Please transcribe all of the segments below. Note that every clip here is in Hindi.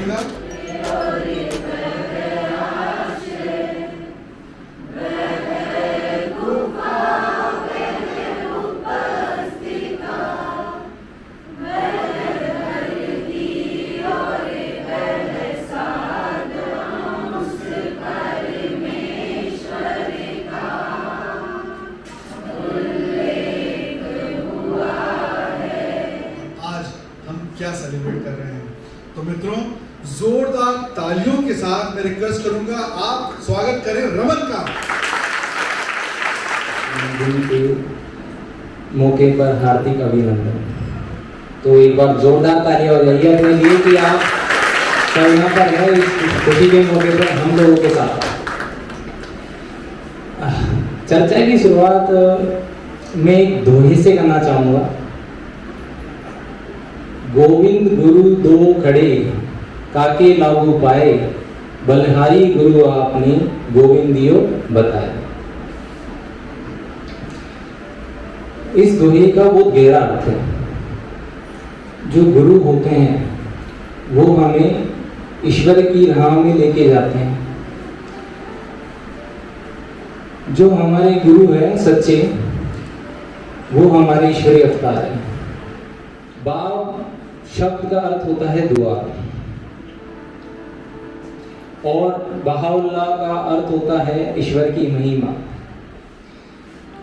गोविंदा। क्या सेलिब्रेट कर रहे हैं। तो मित्रों, जोरदार तालियों के साथ मैं रिक्वेस्ट करूंगा आप स्वागत करें रमन का। दिन के मौके पर हार्दिक अभिनंदन। तो एक बार जोरदार तालियां हो जाइए अपने लिए कि आप सब यहाँ पर है इस खुशी के मौके पर हम लोगों के साथ। चर्चा की शुरुआत मैं एक दोहे से करना चाहूँगा। गोविंद गुरु दो खड़े काके लागू पाए, बलिहारी गुरु आपने गोविंदियो बताए। इस दोहे का बहुत गहरा अर्थ है। जो गुरु होते हैं वो हमें ईश्वर की राह में लेके जाते हैं। जो हमारे गुरु हैं सच्चे, वो हमारे ईश्वरीय अवतार है। बाब शब्द का अर्थ होता है दुआ, और बहाउल्लाह का अर्थ होता है ईश्वर की महिमा।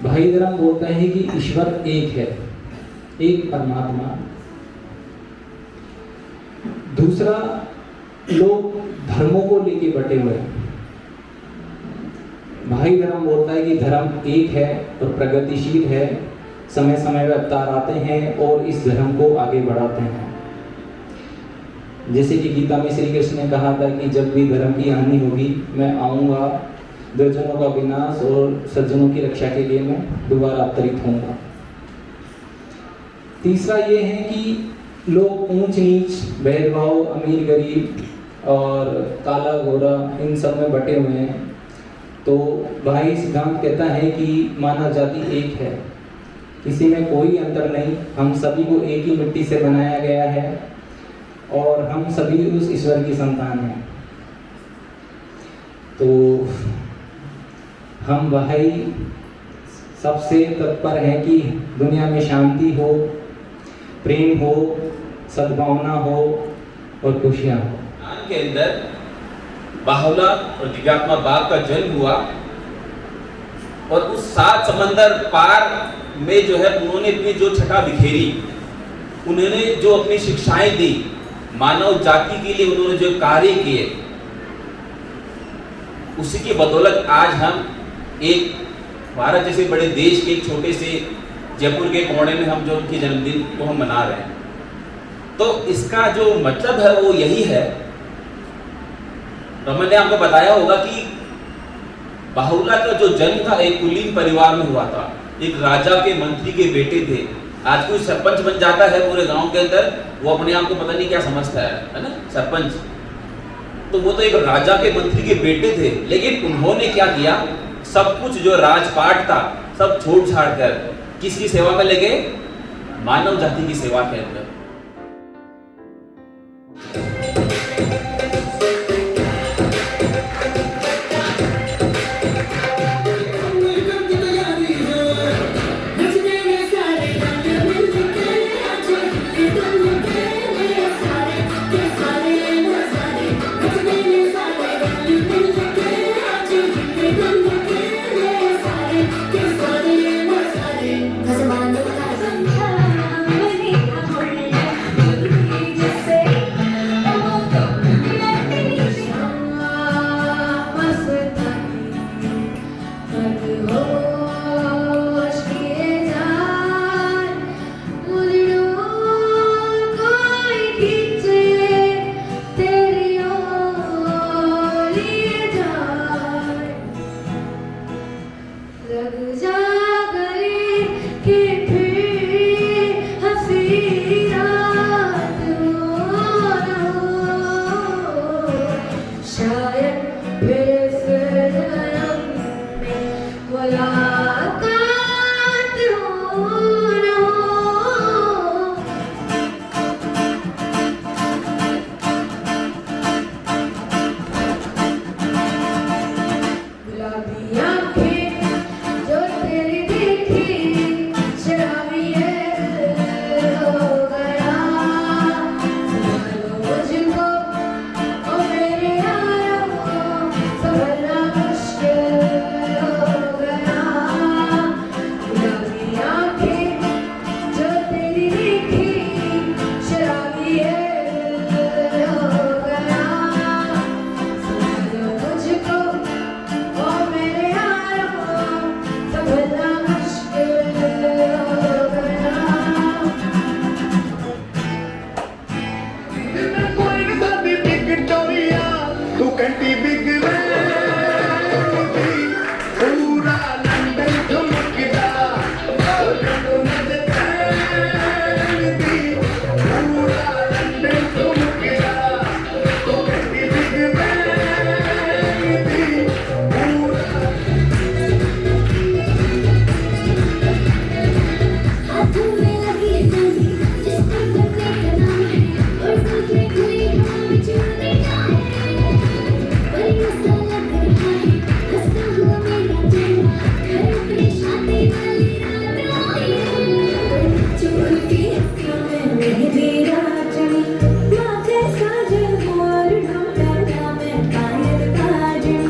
भाई धर्म बोलता है कि ईश्वर एक है, एक परमात्मा। दूसरा, लोग धर्मों को लेके बटे हुए हैं। भाई धर्म बोलता है कि धर्म एक है और प्रगतिशील है, समय समय में अवतार आते हैं और इस धर्म को आगे बढ़ाते हैं। जैसे कि गीता में श्री कृष्ण ने कहा था कि जब भी धर्म की हानि होगी मैं आऊँगा, दुर्जनों का विनाश और सज्जनों की रक्षा के लिए मैं दोबारा अवतरित होऊंगा। तीसरा ये है कि लोग ऊंच नीच, भेदभाव, अमीर गरीब और काला गोरा इन सब में बटे हुए हैं। तो भाई सिद्धांत कहता है कि मानव जाति एक है, किसी में कोई अंतर नहीं। हम सभी को एक ही मिट्टी से बनाया गया है और हम सभी उस ईश्वर की संतान हैं। तो हम भाई सबसे तत्पर हैं कि दुनिया में शांति हो, प्रेम हो, सद्भावना हो और खुशियाँ हो। के अंदर बाहुला और दिव्यात्मा बाप का जन्म हुआ और उस 7 समंदर पार में जो है उन्होंने अपनी जो छटा बिखेरी, उन्होंने जो अपनी शिक्षाएं दी, मानव जाति के लिए उन्होंने जो कार्य किए, उसी की बदौलत आज हम एक भारत जैसे बड़े देश के एक छोटे से जयपुर के कोने में हम जो उनके जन्मदिन को हम मना रहे हैं। तो इसका जो मतलब है वो यही है। रमन ने आपको बताया होगा कि बाहुला का जो जन्म था एक कुलीन परिवार में हुआ था। एक राजा के मंत्री के बेटे थे। आज कोई सरपंच बन जाता है पूरे गांव के अंदर, वो अपने आप को पता नहीं क्या समझता है ना, सरपंच। तो वो तो एक राजा के मंत्री के बेटे थे, लेकिन उन्होंने क्या किया, सब कुछ जो राजपाट था सब छोड़ छाड़ कर किसकी सेवा में लगे, मानव जाति की सेवा के अंदर। Cause I'm on the तू कंटी बिग पूरा लंदन ठुमकदा पूरा लंदन ठुमकदा तू कंटी बिग हाथों में लगी नली जिस पर करने का नाम है और सामने कोई हम चुने जाए पर ये सा लग रहा है हंसता हुआ मेरा चेहरा घर पे शादी वाली रात आई चुन के हंसियों में मेहंदी राजनी माथे साजन और ढोलना में पायल बाजन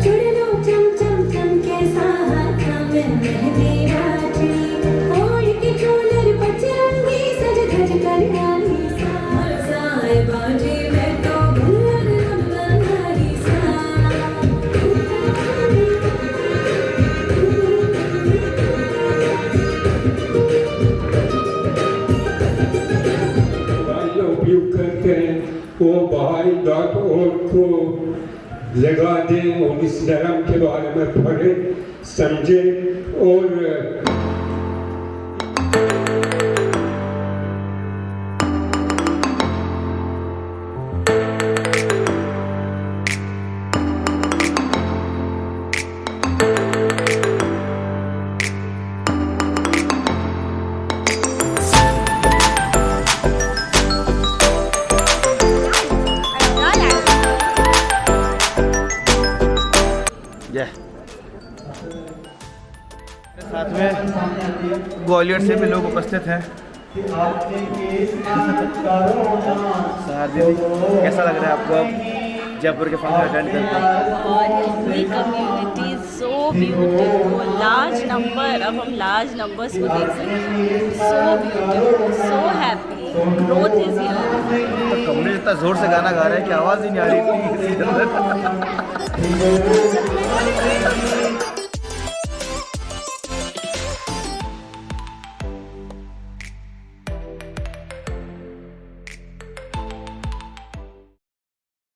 चुड़लो चम चम चम के साथ में मेहंदी राजनी ओढ़ के चोलर पचरंगी सज धज कर रानी साए बाजे मैं तो भूल नारी लोग उपयोग करते हैं वो bahai.org को लगा दें और इस धर्म के बारे में पढ़ें समझें और साथ में ग्वालियर से भी लोग उपस्थित हैं। सहार दीदी, कैसा लग रहा है आपको अब जयपुर के फंक्शन अटेंड करके? Hindi community so beautiful, large number, अब हम लार्ज नंबर्स को देख सकते हैं, so beautiful, so happy, growth is here. तो कमरे इतना जोर से गाना गा रहे हैं कि आवाज़ ही नहीं आ रही थी।